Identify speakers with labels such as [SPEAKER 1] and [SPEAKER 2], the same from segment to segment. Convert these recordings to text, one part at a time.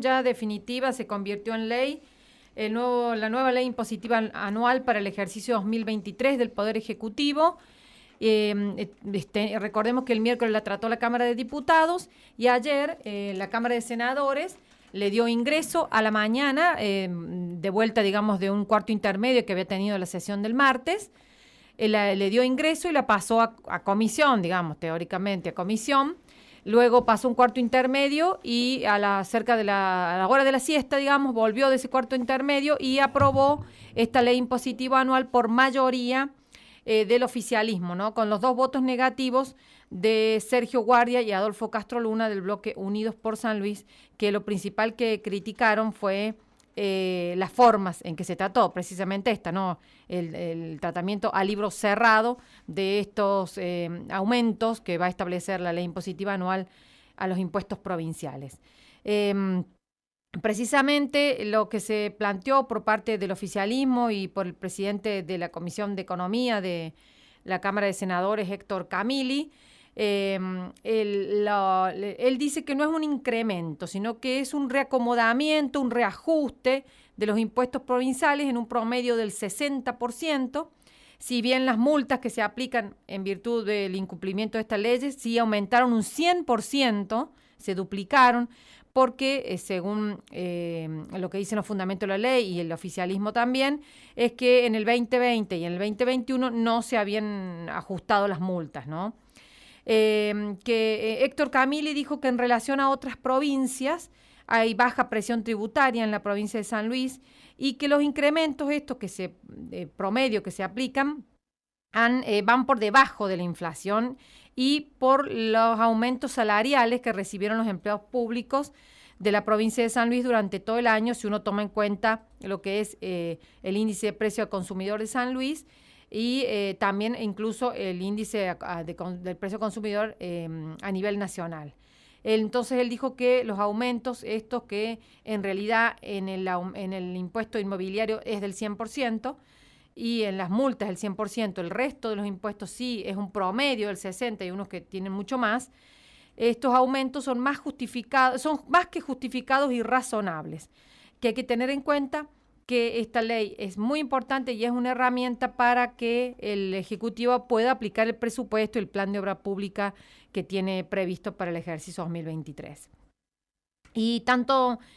[SPEAKER 1] disposición ya definitiva se convirtió en ley la nueva ley impositiva anual para el ejercicio 2023 del Poder Ejecutivo. Recordemos que el miércoles la trató la Cámara de Diputados y ayer la Cámara de Senadores le dio ingreso a la mañana, de vuelta, digamos, de un cuarto intermedio que había tenido la sesión del martes. Le dio ingreso y la pasó a comisión, digamos, teóricamente a comisión. Luego pasó un cuarto intermedio y a la hora de la siesta, digamos, volvió de ese cuarto intermedio y aprobó esta ley impositiva anual por mayoría del oficialismo, ¿no? Con los 2 votos negativos de Sergio Guardia y Adolfo Castro Luna del bloque Unidos por San Luis, que lo principal que criticaron fue las formas en que se trató, precisamente esta, ¿no? El tratamiento a libro cerrado de estos aumentos que va a establecer la ley impositiva anual a los impuestos provinciales. Precisamente lo que se planteó por parte del oficialismo y por el presidente de la Comisión de Economía de la Cámara de Senadores, Héctor Camili, él dice que no es un incremento, sino que es un reacomodamiento, un reajuste de los impuestos provinciales en un promedio del 60%, si bien las multas que se aplican en virtud del incumplimiento de estas leyes sí aumentaron un 100%, se duplicaron, porque según lo que dicen los fundamentos de la ley y el oficialismo también, es que en el 2020 y en el 2021 no se habían ajustado las multas, ¿no? Héctor Camili dijo que en relación a otras provincias hay baja presión tributaria en la provincia de San Luis y que los incrementos estos promedio que se aplican van por debajo de la inflación y por los aumentos salariales que recibieron los empleados públicos de la provincia de San Luis durante todo el año, si uno toma en cuenta lo que es el índice de precio al consumidor de San Luis y también incluso el índice del precio al consumidor a nivel nacional. Entonces él dijo que los aumentos estos que en realidad en el impuesto inmobiliario es del 100%, y en las multas el 100%, el resto de los impuestos sí es un promedio del 60% y unos que tienen mucho más. Estos aumentos son más que justificados y razonables, que hay que tener en cuenta que esta ley es muy importante y es una herramienta para que el Ejecutivo pueda aplicar el presupuesto y el plan de obra pública que tiene previsto para el ejercicio 2023. Y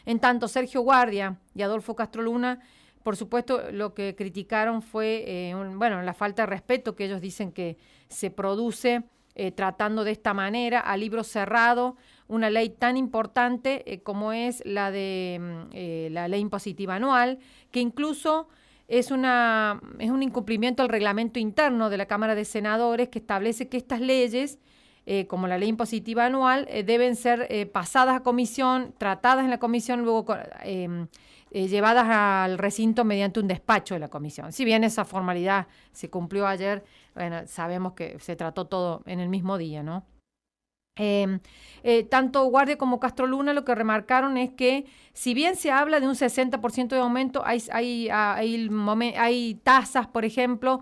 [SPEAKER 1] en tanto Sergio Guardia y Adolfo Castro Luna, por supuesto, lo que criticaron fue la falta de respeto que ellos dicen que se produce tratando de esta manera, a libro cerrado, una ley tan importante como es la de la ley impositiva anual, que incluso es un incumplimiento al reglamento interno de la Cámara de Senadores que establece que estas leyes, como la ley impositiva anual, deben ser pasadas a comisión, tratadas en la comisión, luego llevadas al recinto mediante un despacho de la comisión. Si bien esa formalidad se cumplió ayer, bueno, sabemos que se trató todo en el mismo día, ¿no? Tanto Guardia como Castro Luna lo que remarcaron es que si bien se habla de un 60% de aumento, hay tasas, por ejemplo,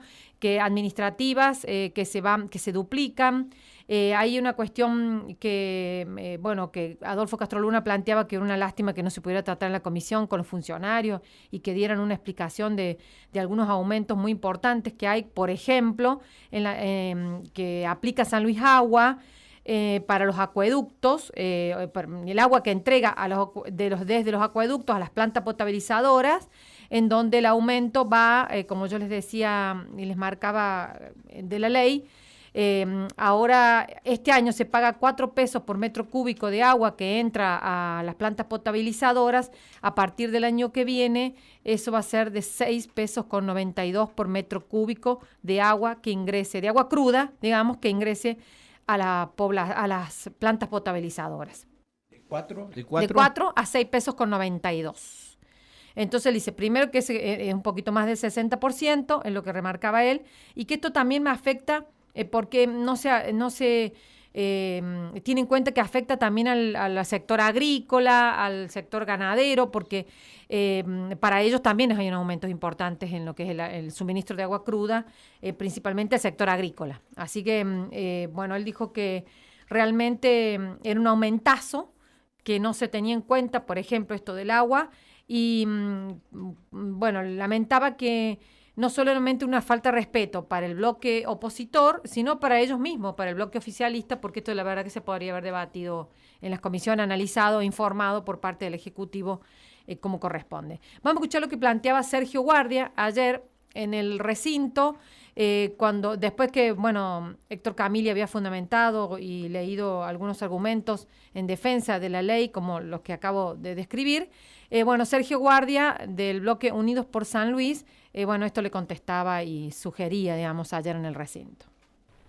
[SPEAKER 1] administrativas que se duplican. Hay una cuestión que Adolfo Castro Luna planteaba que era una lástima que no se pudiera tratar en la comisión con los funcionarios y que dieran una explicación de algunos aumentos muy importantes que hay, por ejemplo, que aplica San Luis Agua, para los acueductos, el agua que entrega desde los acueductos a las plantas potabilizadoras, en donde el aumento va, como yo les decía y les marcaba de la ley, ahora este año se paga 4 pesos por metro cúbico de agua que entra a las plantas potabilizadoras. A partir del año que viene eso va a ser de 6 pesos con 92 por metro cúbico de agua que ingrese, de agua cruda, digamos, que ingrese a las plantas potabilizadoras.
[SPEAKER 2] ¿De 4?
[SPEAKER 1] De 4 a 6 pesos con 92. Entonces él dice, primero que es un poquito más del 60%, en lo que remarcaba él, y que esto también me afecta porque no se tiene en cuenta que afecta también al sector agrícola, al sector ganadero, porque para ellos también hay unos aumentos importantes en lo que es el suministro de agua cruda, principalmente el sector agrícola. Así que, él dijo que realmente era un aumentazo que no se tenía en cuenta, por ejemplo, esto del agua, y bueno, lamentaba que no solamente una falta de respeto para el bloque opositor, sino para ellos mismos, para el bloque oficialista, porque esto la verdad que se podría haber debatido en las comisiones, analizado, informado por parte del Ejecutivo como corresponde. Vamos a escuchar lo que planteaba Sergio Guardia ayer en el recinto, cuando después que, bueno, Héctor Camili había fundamentado y leído algunos argumentos en defensa de la ley, como los que acabo de describir, bueno, Sergio Guardia, del bloque Unidos por San Luis, bueno, esto le contestaba y sugería, digamos, ayer en el recinto.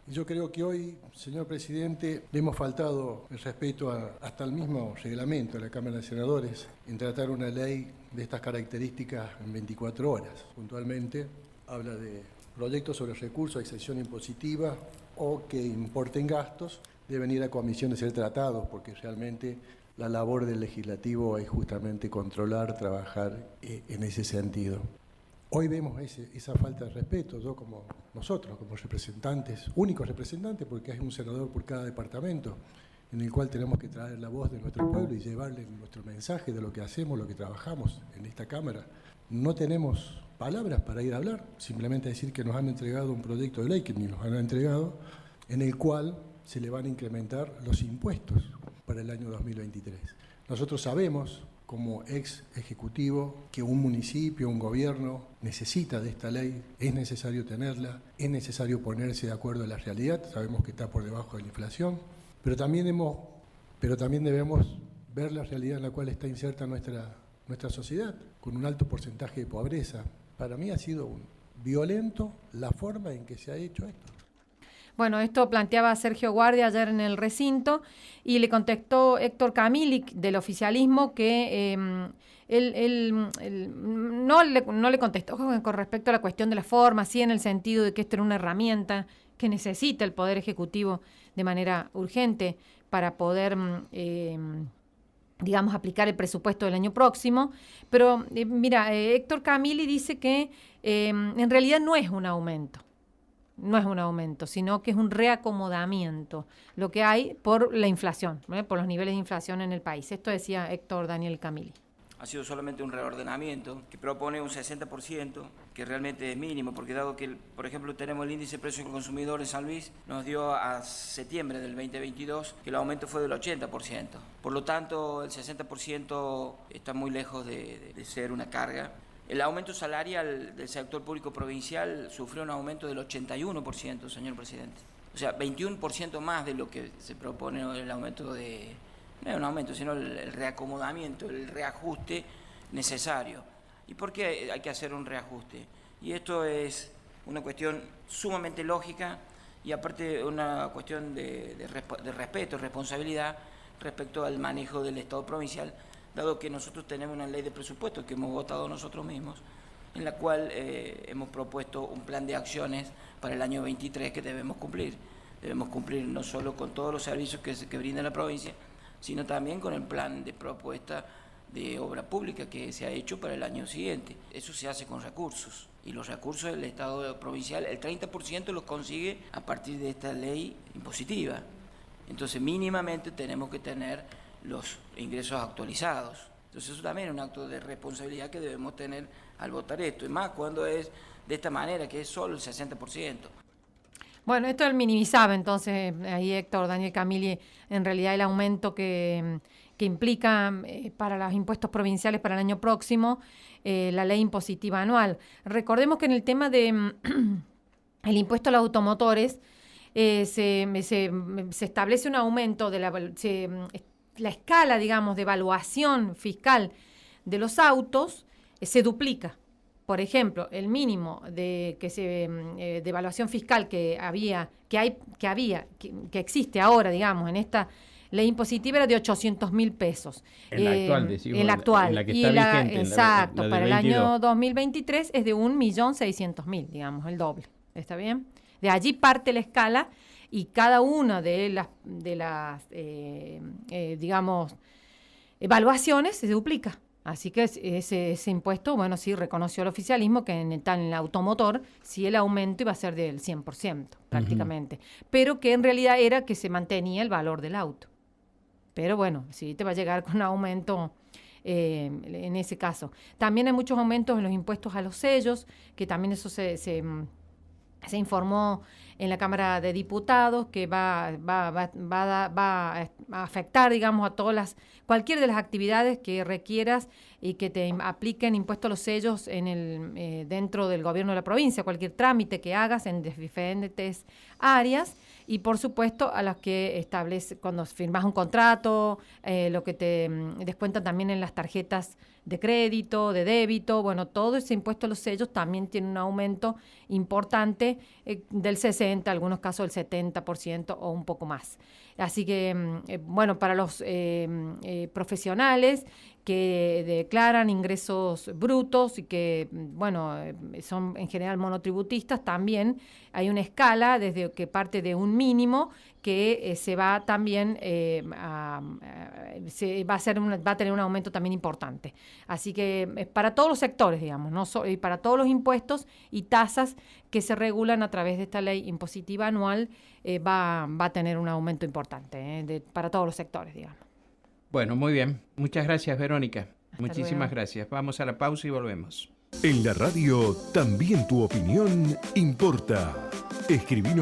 [SPEAKER 2] Yo creo que hoy, señor presidente, le hemos faltado el respeto hasta el mismo reglamento de la Cámara de Senadores en tratar una ley de estas características en 24 horas. Puntualmente habla de proyectos sobre recursos a exención impositiva o que importen gastos, deben ir a comisiones ser tratados, porque realmente la labor del legislativo es justamente controlar, trabajar en ese sentido. Hoy vemos esa falta de respeto, nosotros como representantes, únicos representantes, porque hay un senador por cada departamento, en el cual tenemos que traer la voz de nuestro pueblo y llevarle nuestro mensaje de lo que hacemos, lo que trabajamos en esta Cámara. No tenemos palabras para ir a hablar, simplemente decir que nos han entregado un proyecto de ley, que ni nos han entregado, en el cual se le van a incrementar los impuestos para el año 2023. Nosotros sabemos, como ex ejecutivo, que un municipio, un gobierno necesita de esta ley, es necesario tenerla, es necesario ponerse de acuerdo a la realidad, sabemos que está por debajo de la inflación, pero también debemos ver la realidad en la cual está inserta nuestra sociedad, con un alto porcentaje de pobreza. Para mí ha sido violento la forma en que se ha hecho esto.
[SPEAKER 1] Bueno, esto planteaba Sergio Guardia ayer en el recinto y le contestó Héctor Camili del oficialismo que él no le contestó con respecto a la cuestión de la forma, sí en el sentido de que esto era una herramienta que necesita el Poder Ejecutivo de manera urgente para poder digamos, aplicar el presupuesto del año próximo. Pero, mira, Héctor Camili dice que en realidad no es un aumento. No es un aumento, sino que es un reacomodamiento, lo que hay por la inflación, por los niveles de inflación en el país. Esto decía Héctor Daniel Camili.
[SPEAKER 3] Ha sido solamente un reordenamiento que propone un 60%, que realmente es mínimo, porque dado que, por ejemplo, tenemos el índice de precios del consumidor en San Luis, nos dio a septiembre del 2022 que el aumento fue del 80%. Por lo tanto, el 60% está muy lejos de ser una carga. El aumento salarial del sector público provincial sufrió un aumento del 81%, señor presidente. O sea, 21% más de lo que se propone el aumento de... No es un aumento, sino el reacomodamiento, el reajuste necesario. ¿Y por qué hay que hacer un reajuste? Y esto es una cuestión sumamente lógica y aparte una cuestión de respeto, responsabilidad respecto al manejo del Estado provincial, dado que nosotros tenemos una ley de presupuesto que hemos votado nosotros mismos, en la cual hemos propuesto un plan de acciones para el año 23 que debemos cumplir. Debemos cumplir no solo con todos los servicios que brinda la provincia, sino también con el plan de propuesta de obra pública que se ha hecho para el año siguiente. Eso se hace con recursos, y los recursos del Estado provincial, el 30% los consigue a partir de esta ley impositiva. Entonces, mínimamente tenemos que tener los ingresos actualizados. Entonces eso también es un acto de responsabilidad que debemos tener al votar esto, y más cuando es de esta manera, que es solo el 60%.
[SPEAKER 1] Bueno, esto él minimizaba entonces, ahí Héctor Daniel Camili, en realidad el aumento que implica para los impuestos provinciales para el año próximo, la ley impositiva anual. Recordemos que en el tema de el impuesto a los automotores, se establece un aumento de la escala, digamos, de evaluación fiscal de los autos se duplica. Por ejemplo, el mínimo de evaluación fiscal que existe ahora, digamos, en esta ley impositiva era de 800.000 pesos.
[SPEAKER 4] En la actual, decimos.
[SPEAKER 1] En la actual.
[SPEAKER 4] En la que está vigente.
[SPEAKER 1] Exacto,
[SPEAKER 4] la
[SPEAKER 1] para el
[SPEAKER 4] 22.
[SPEAKER 1] año 2023 es de 1.600.000, digamos, el doble. ¿Está bien? De allí parte la escala y cada una de las digamos, evaluaciones se duplica. Así que ese impuesto, bueno, sí reconoció el oficialismo que en el automotor sí el aumento iba a ser del 100% prácticamente, pero que en realidad era que se mantenía el valor del auto. pero bueno, sí te va a llegar con un aumento en ese caso. También hay muchos aumentos en los impuestos a los sellos, que también eso se informó en la Cámara de Diputados, que va a afectar, digamos, a cualquier de las actividades que requieras y que te apliquen impuestos a los sellos dentro del gobierno de la provincia, cualquier trámite que hagas en diferentes áreas, y por supuesto a las que establece cuando firmas un contrato, lo que te descuentan también en las tarjetas de crédito, de débito, bueno, todo ese impuesto a los sellos también tiene un aumento importante del 60%, en algunos casos del 70% o un poco más. Así que, bueno, para los profesionales que declaran ingresos brutos y que, bueno, son en general monotributistas, también hay una escala desde que parte de un mínimo que se va también va a tener un aumento también importante. Así que para todos los sectores, digamos, y para todos los impuestos y tasas que se regulan a través de esta ley impositiva anual, va a tener un aumento importante para todos los sectores, digamos.
[SPEAKER 5] Bueno, muy bien. Muchas gracias, Verónica. Muchísimas
[SPEAKER 1] luego.
[SPEAKER 5] gracias. Vamos a la pausa y volvemos.
[SPEAKER 6] En la radio también tu opinión importa. Escribinos